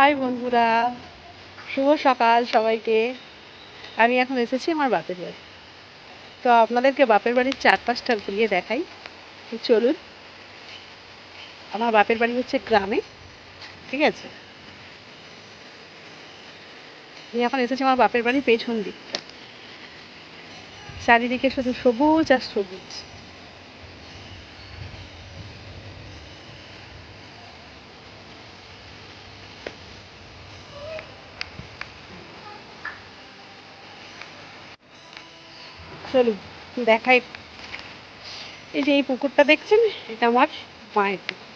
High বন্ধুরা, শুভ সকাল সবাইকে। আমি এখন এসেছি আমার বাপের বাড়ি। তো আপনাদেরকে বাপের বাড়ির চারপাশটা ঘুরিয়ে দেখাই। তো চলুন। আমার বাপের বাড়ি হচ্ছে গ্রামে, ঠিক আছে। আমি এখন এসেছি আমার বাপের বাড়ির পেছন দিকটা। চারিদিকে শুধু সবুজ আর সবুজ। চলুন দেখাই। এই যে এই পুকুরটা দেখছেন, এটা আমার মায়ের পুকুর।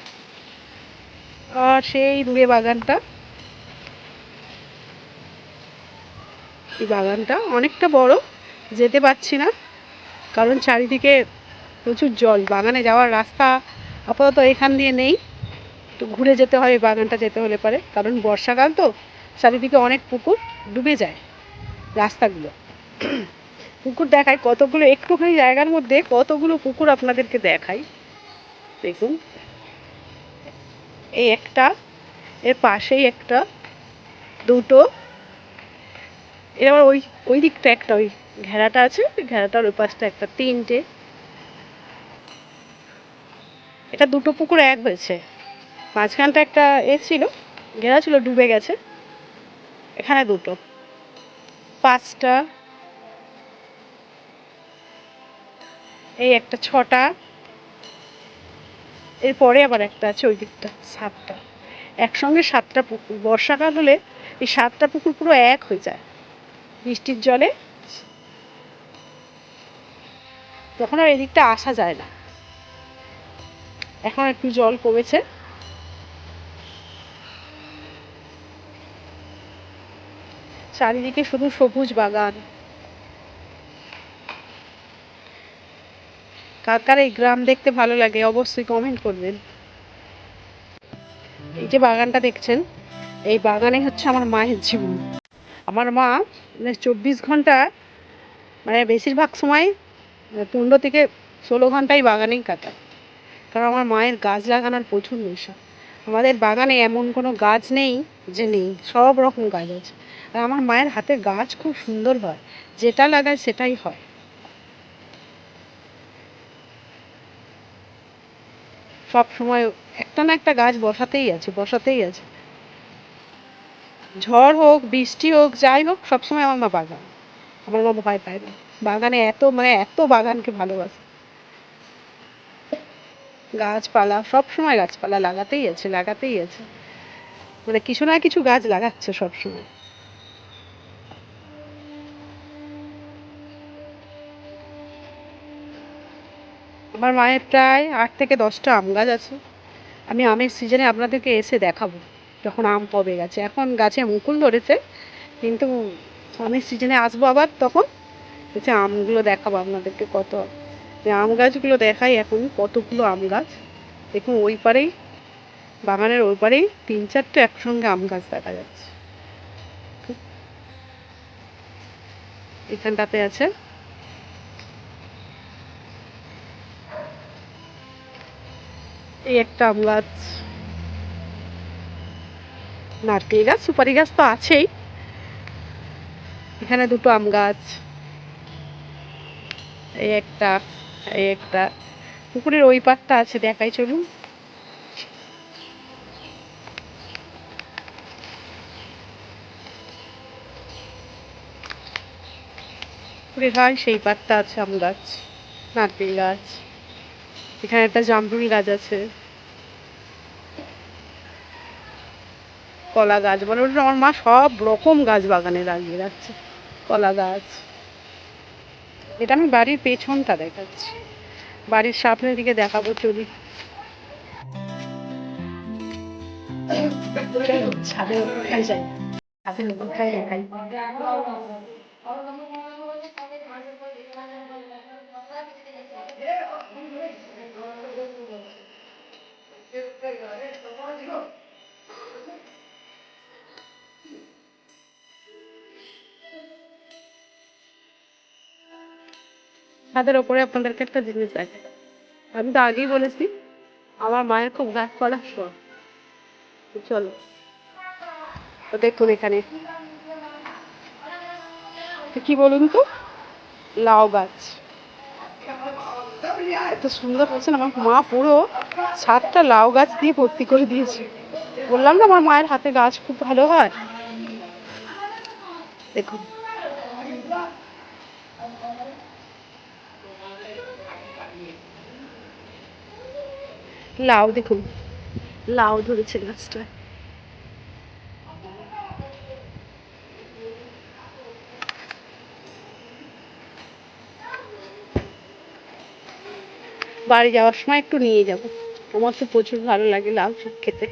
আর সেই দূরে বাগানটা, এই বাগানটা অনেকটা বড়, যেতে পারছি না কারণ চারিদিকে প্রচুর জল। বাগানে যাওয়ার রাস্তা আপাতত এখান দিয়ে নেই, তো ঘুরে যেতে হয় এই বাগানটা যেতে হলে পারে, কারণ বর্ষাকাল তো চারিদিকে অনেক পুকুর ডুবে যায় রাস্তাগুলো। পুকুর দেখায় কতগুলো, একটুখানি জায়গার মধ্যে কতগুলো পুকুর আপনাদেরকে দেখাই। দেখুন, এই একটা, এর পাশেই একটা, দুটো, এর আবার ওই ওই দিকটা একটা, ওই ঘেরাটা আছে, ঘেরাটার ওই পাশটা একটা, তিনটে। এটা দুটো পুকুর এক হয়েছে। মাঝখানটা একটা ছিল, ঘেরা ছিল, ডুবে গেছে। এখানে দুটো, পাঁচটা, এই একটা, ছটা, এরপরে আবার একটা আছে ওই দিকটা, সাতটা। একসঙ্গে সাতটা পুকুর। বর্ষাকাল হলে এই সাতটা পুকুর পুরো এক হয়ে যায় বৃষ্টির জলে, তখন আর এদিকটা আসা যায় না। এখন একটু জল কমেছে। চারিদিকে শুধু সবুজ বাগান। কার কার এই গ্রাম দেখতে ভালো লাগে অবশ্যই কমেন্ট করবেন। এই যে বাগানটা দেখছেন, এই বাগানে হচ্ছে আমার মায়ের জীবন। আমার মা 24 ঘন্টা, মানে বেশিরভাগ সময় 15 থেকে 16 ঘন্টাই বাগানেই কাটায়। কারণ আমার মায়ের গাছ লাগানোর প্রচুর নেশা। আমাদের বাগানে এমন কোনো গাছ নেই যে নেই, সব রকম গাছ আছে। আর আমার মায়ের হাতে গাছ খুব সুন্দর হয়, যেটা লাগায় সেটাই হয়। সব সময় একটা না একটা গাছ বসাতেই আছে, বসাতেই আছে। ঝড় হোক, বৃষ্টি হোক, যাই হোক, সবসময় আমার মা বাগান। আমার মা ভয় পায় না। বাগানে এত, মানে এত বাগানকে ভালোবাসে। গাছপালা, সবসময় গাছপালা লাগাতেই আছে, লাগাতেই আছে। মানে কিছু না কিছু গাছ লাগাচ্ছে সবসময়। আমার মায়ের প্রায় 8 থেকে 10টা আম গাছ আছে। আমি আমের সিজনে আপনাদেরকে এসে দেখাবো, যখন আম কবে গেছে। এখন গাছে মুকুল ধরেছে, কিন্তু আমের সিজনে আসবো আবার, তখন হচ্ছে আমগুলো দেখাবো আপনাদেরকে। কত আম গাছগুলো দেখাই, এখন কতগুলো আম গাছ। দেখুন ওই পারেই, বাগানের ওই পারেই 3-4টে একসঙ্গে আম গাছ দেখা যাচ্ছে। এখানটাতে আছে, এই একটা আম গাছ, নারকেল গাছ, সুপারি গাছ তো আছেই। এখানে দুটো আম গাছ, এই একটা, এই একটা। পুকুরের ওই পাড়টা আছে, দেখাই চলুন। পুকুরের হয় সেই পাড়টা আছে আম গাছ, নারকেল গাছ। এখানে একটা জামরুল গাছ আছে, কলা গাছ, বলে আমার মা সব রকম গাছ বাগানে লাগিয়ে রাখছে। কলা গাছ। এটা আমি বাড়ির পেছনটা দেখাচ্ছি, বাড়ির সামনের দিকে দেখাবো, চলি। ছাদে উঠাই যাই, ছাদে উঠাই দেখাই। ছাদের ওপরে আপনাদেরকে একটা জিনিস দেখাই। আমি তো আগেই বলেছি আমার মায়ের খুব গাছপালার শখ। চলো। তো দেখুন এখানে কি বলুন তো, লাউ গাছ এত সুন্দর হয়েছে না। আমার মা পুরো ছাদটা লাউ গাছ দিয়ে ভর্তি করে দিয়েছে। বললাম না আমার মায়ের হাতে গাছ খুব ভালো হয়। দেখুন লাউ, দেখুন লাউ ধরেছে গাছটা। বাড়ি যাওয়ার সময় একটু নিয়ে যাব, আমার তো প্রচুর ভালো লাগে লাউ শাক খেতে।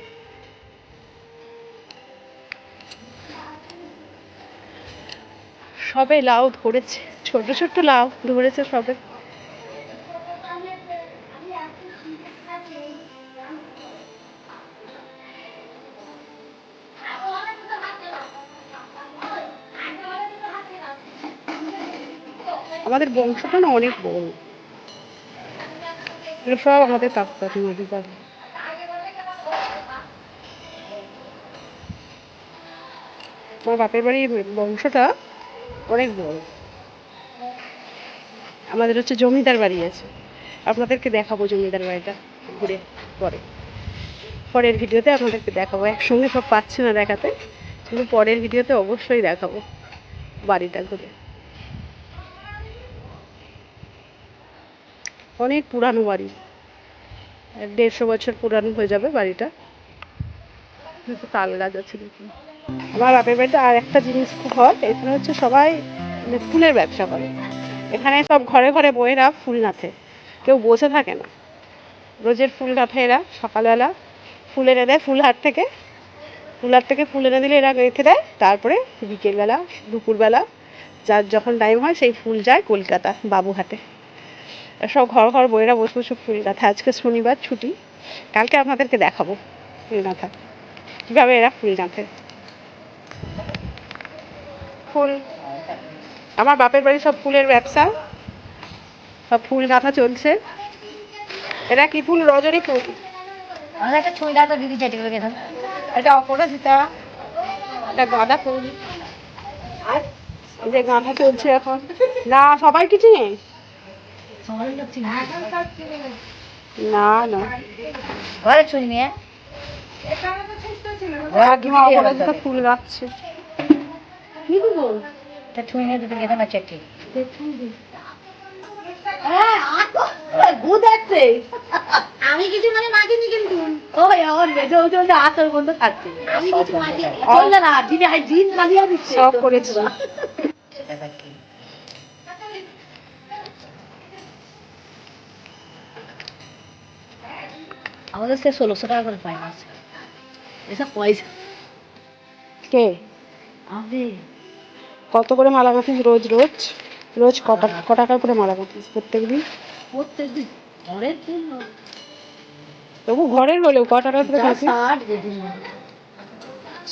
সবে লাউ ধরেছে, ছোট ছোট লাউ ধরেছে সবে। আমাদের বংশটা না অনেক বড়, এগুলো সব আমাদের কাকু কাকিমাদের বাড়ি। আমার বাপের বাড়ির বংশটা অনেক বড়। আমাদের হচ্ছে জমিদার বাড়ি আছে, আপনাদেরকে দেখাবো জমিদার বাড়িটা ঘুরে পরে, পরের ভিডিওতে আপনাদেরকে দেখাবো। একসঙ্গে সব পাচ্ছি না দেখাতে, কিন্তু পরের ভিডিওতে অবশ্যই দেখাবো বাড়িটা ঘুরে। অনেক পুরানো বাড়ি, 150 বছর পুরানো হয়ে যাবে বাড়িটা। কিন্তু তাল গাছ আছে দেখুন। আমার বাপের বাড়িতে আর একটা জিনিস খুব হয়, এখানে হচ্ছে সবাই মানে ফুলের ব্যবসা করে। এখানে সব ঘরে ঘরে বইয়েরা ফুল নাথে, কেউ বসে থাকে না, রোজের ফুল নাথে এরা। সকালবেলা ফুল এনে দেয় ফুলহাট থেকে, ফুলহাট থেকে ফুল এনে দিলে এরা রেখে দেয়, তারপরে বিকেলবেলা দুপুরবেলা যার যখন টাইম হয় সেই ফুল যায় কলকাতা বাবুঘাটে। সব ঘর ঘর বইয়েরা বসে বসে ফুল গাঁথা। আজকে শনিবার ছুটি, কালকে আপনাদেরকে দেখাবো ফুল গাঁথা, কীভাবে এরা ফুল গাঁথে। ফুল, আমার বাপের বাড়ি সব ফুলের ব্যবসা, সব ফুল গাঁথা চলছে। এটা কি ফুল? রজনী ফুল। একটা ছুঁই দাও তো দিদি, চেটে করে গেছে। এটা অপরাজিতা, এটা গাঁদা ফুল। আর এই যে গাঁথা চলছে এখন। না সবাই কি চিনে? না না ঘরে ছুঁই নিয়ে কাকিমা অপরাজিতা ফুল গাঁথছে। কি দেবো? এটা ছুঁই নিয়ে দুটো গেঁথে না চেটে। আমি কিছু মানে মাখিনি, কিন্তু ওই আমার মেজে ওজনে আতর বন্ধ থাকছে। আমি কিছু মাখিনি বললে না, দিদি আই দিন মানিয়ে দিচ্ছে সব করেছি। এটা কি আমাদের সে 1600 টাকা করে পাই মাসে, এসব পয়সা। কে আমি কত করে মালা গাঁথিস রোজ রোজ? রোজ ক টাকা করে মালা গাঁথিস প্রত্যেক দিন? প্রত্যেকদিন ঘরের জন্য, তবু ঘরের হলেও ক টাকা করে গাঁথিস?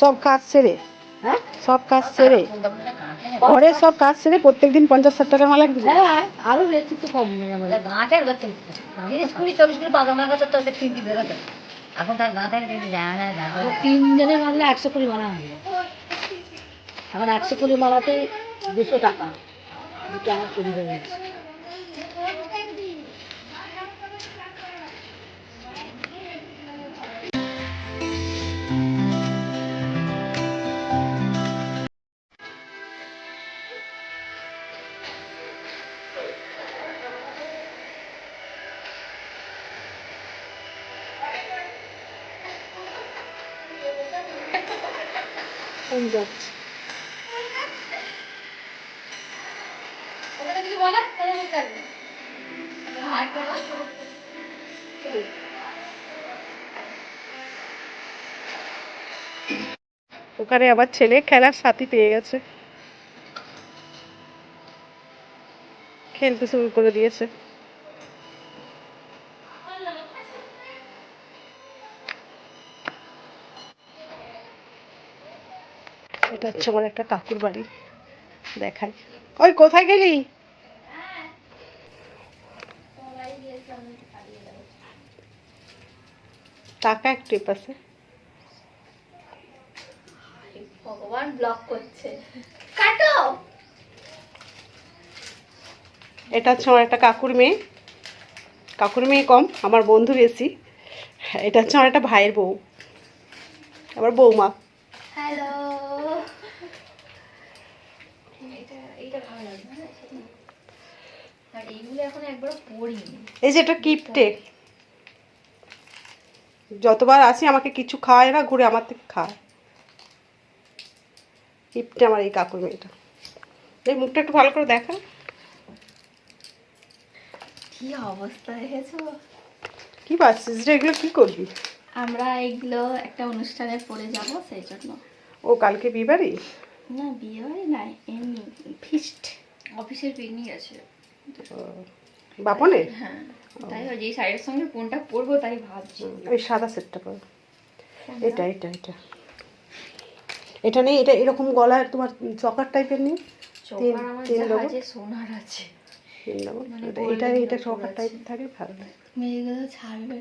সব কাজ সেরে, হ্যাঁ সব কাজ সেরে, ঘরের সব কাজ সেরে প্রত্যেকদিন 50-60 টাকা মালা কিনবি? হ্যাঁ আরো বেশি তো কম গাঁটের গাছে 20-24 বাগান গাছে তো 3 দিন বেরোতে। এখন তার গাঁটের যায় না, 3 জনের মারলে 100 করে মালা হবে। এখন 100 করে মালাতে 200 টাকা, দুটো আমার চুরি হয়ে গেছে। ওখানে আবার ছেলে খেলার সাথী পেয়ে গেছে, খেলতে শুরু করে দিয়েছে। এটা হচ্ছে আমার একটা কাকুর বাড়ি, দেখাই। ওই কোথায় গেলি? টাকা একটু পাশে। ভগবান ব্লক করছে, কাটো। এটা হচ্ছে আমার একটা কাকুর মেয়ে, কাকুর মেয়ে কম, আমার বন্ধু বেশি। এটা হচ্ছে আমার একটা ভাইয়ের বউ, আমার বৌমা। হ্যালো। এটা এটা ভালো লাগবে না, আর এইগুলো এখন একবার পড়িনি। এই যে এটা কিপটে, যতবার আসি আমাকে কিছু খাওয়ায় না, ঘুরে আমার থেকে খায়। কিপটে আমার এই কাকুর মেয়েটা। এই মুখটা একটু ভালো করে দেখা। কি অবস্থা দেখেছো? কি পাচ্ছিস রে, এগুলো কি করবি? আমরা এগুলো একটা অনুষ্ঠানে পরে যাব, সেই জন্য। ও কালকে বিয়েবাড়ি? না বিয়ে বাড়ি নাই, এমনি ফিস্ট, অফিসের পিকনিক আছে। বাপনে? হ্যাঁ, তাই যে শাড়ির সঙ্গে কোনটা পরবো তাই ভাবছি। ওই সাদা সেটটা পর। এটা এটা এটা এটা নেই, এটা এরকম গলার তোমার চকার টাইপের নেই? চোপার আমার যা আছে সোনার আছে। এটা এটা চকার টাইপ থাকে, ভালো লাগে। মেয়েগুলো ছাড়বে।